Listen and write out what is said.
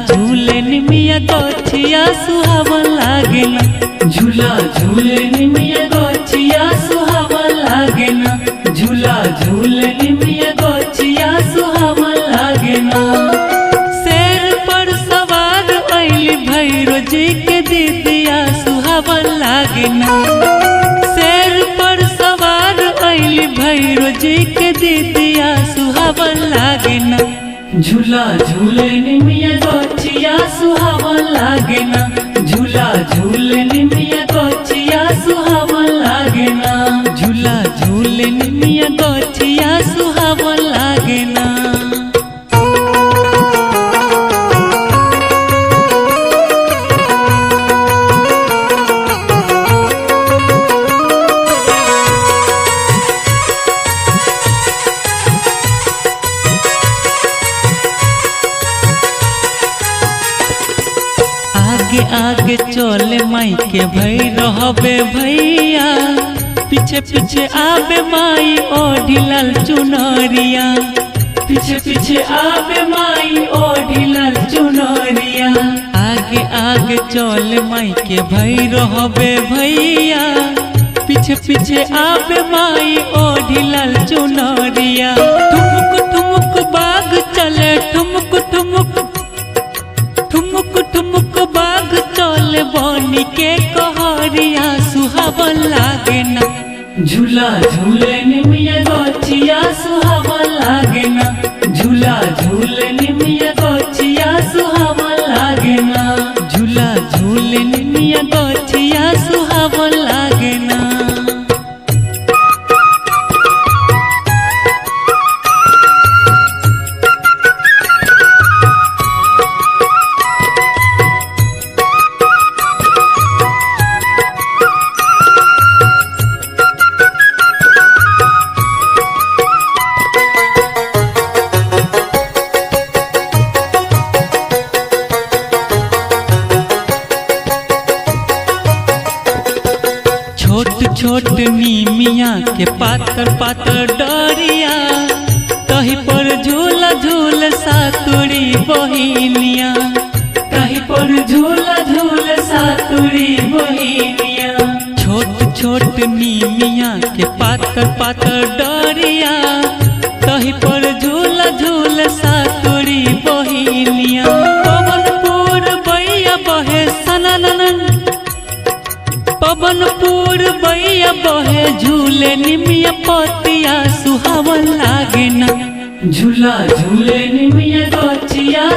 झूले निमिया गछिया सुहावन लागे ना। झूला झूले निमिया गछिया सुहावन लागे ना। झूला झूले निमिया गछिया सुहावन लागे ना। शेर पर सवार अइली भैरो जी के दीदिया सुहावन लागे ना। शेर पर सवार अइली भैरो जी के दीदिया सुहावन लागे ना। झूला झूले निमिया गछिया सुहावन लागे ना। झूला झूले निमिया गछिया सुहावन लागे ना। झूला झूले निमिया गछिया सुहावन लागे ना। आगे आगे चले माई के भैरो हबे भैया। पीछे पीछे आबे माई ओढ़ी लाल चुनरिया। पीछे पीछे आबे माई ओढ़ी लाल चुनरिया। आगे आगे चले माई के भैरो हबे भैया। पीछे पीछे आबे माई ओढ़ी लाल चुनरिया। ठुमुक ठुमुक बाग चले ठुमुक ठुमुक ठुमुक ठुमुक बाग चले बनी के कहरिया सुहावन लागे ना। झूला झूले निमिया गछिया सुहावन लागे ना। झूला झूले निमिया गछिया सुहावन लागे ना। झूला झूले निमिया गछिया सुहावन लागे ना। छोट छोट नीमिया के पातर पातर डरिया। कहीं पर झूला झूल सातुरी बहिनिया। कहीं पर झूला झूल सातुरी बहिनिया। छोट छोट नीमिया के पातर पातर डरिया। कहीं पर झूला झूल सातुरी बहिनिया। पवनपुर बैया बहे सननन। पवनपुर बैया बहे झूले निमिया पतिया सुहावन लागे ना। झूला झूले निमिया गछिया